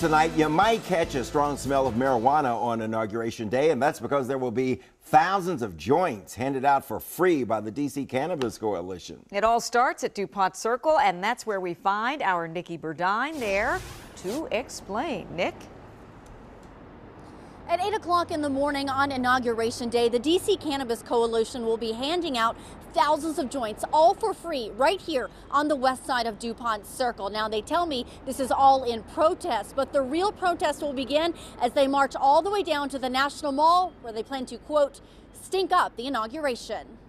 tonight, you might catch a strong smell of marijuana on Inauguration Day, and that's because there will be thousands of joints handed out for free by the D.C. Cannabis Coalition. It all starts at DuPont Circle, and that's where we find our Nikki Burdine there to explain. Nick? At 8 o'clock in the morning on Inauguration Day, the D.C. Cannabis Coalition will be handing out thousands of joints, all for free, right here on the west side of DuPont Circle. Now, they tell me this is all in protest, but the real protest will begin as they march all the way down to the National Mall, where they plan to, quote, stink up the inauguration.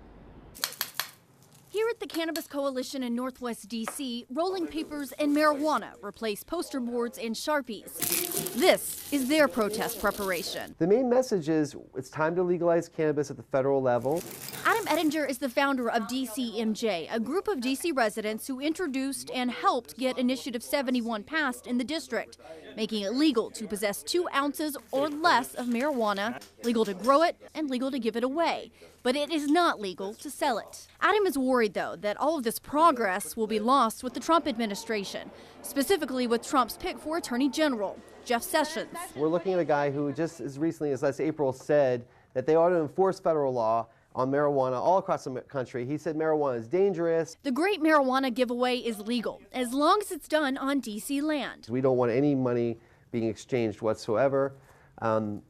Here at the Cannabis Coalition in Northwest D.C., rolling papers and marijuana replace poster boards and Sharpies. This is their protest preparation. The main message is it's time to legalize cannabis at the federal level. Adam Ettinger is the founder of DCMJ, a group of D.C. residents who introduced and helped get Initiative 71 passed in the district, making it legal to possess 2 ounces or less of marijuana, legal to grow it, and legal to give it away. But it is not legal to sell it. Adam is worried, though, that all of this progress will be lost with the Trump administration, specifically with Trump's pick for Attorney General, Jeff Sessions. We're looking at a guy who just as recently as last April said that they ought to enforce federal law on marijuana all across the country. He said marijuana is dangerous. The great marijuana giveaway is legal, as long as it's done on D.C. land. We don't want any money being exchanged whatsoever.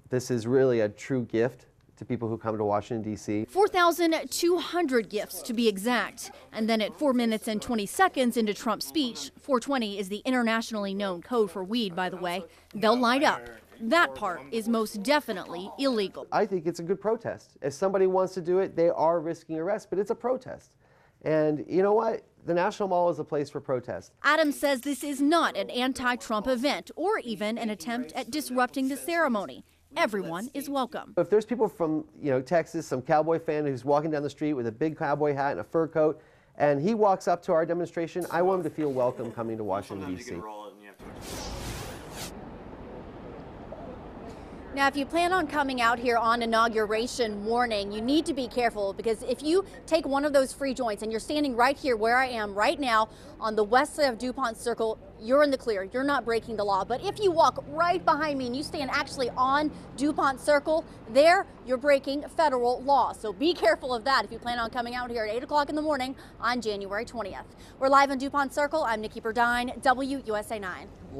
This is really a true gift to people who come to Washington, D.C. 4,200 gifts to be exact. And then at 4 minutes and 20 seconds into Trump's speech, 420 is the internationally known code for weed, by the way, they'll light up. That part is most definitely illegal. I think it's a good protest. If somebody wants to do it, they are risking arrest, but it's a protest. And you know what? The National Mall is a place for protest. Adams says this is not an anti-Trump event or even an attempt at disrupting the ceremony. Everyone is welcome. If there's people from Texas, some cowboy fan who's walking down the street with a big cowboy hat and a fur coat, and he walks up to our demonstration, I want him to feel welcome coming to Washington, D.C. Now, if you plan on coming out here on inauguration morning, you need to be careful, because if you take one of those free joints and you're standing right here where I am right now on the west side of DuPont Circle, you're in the clear. You're not breaking the law. But if you walk right behind me and you stand actually on DuPont Circle, there you're breaking federal law. So be careful of that if you plan on coming out here at 8 o'clock in the morning on January 20th. We're live on DuPont Circle. I'm Nikki Burdine, WUSA 9.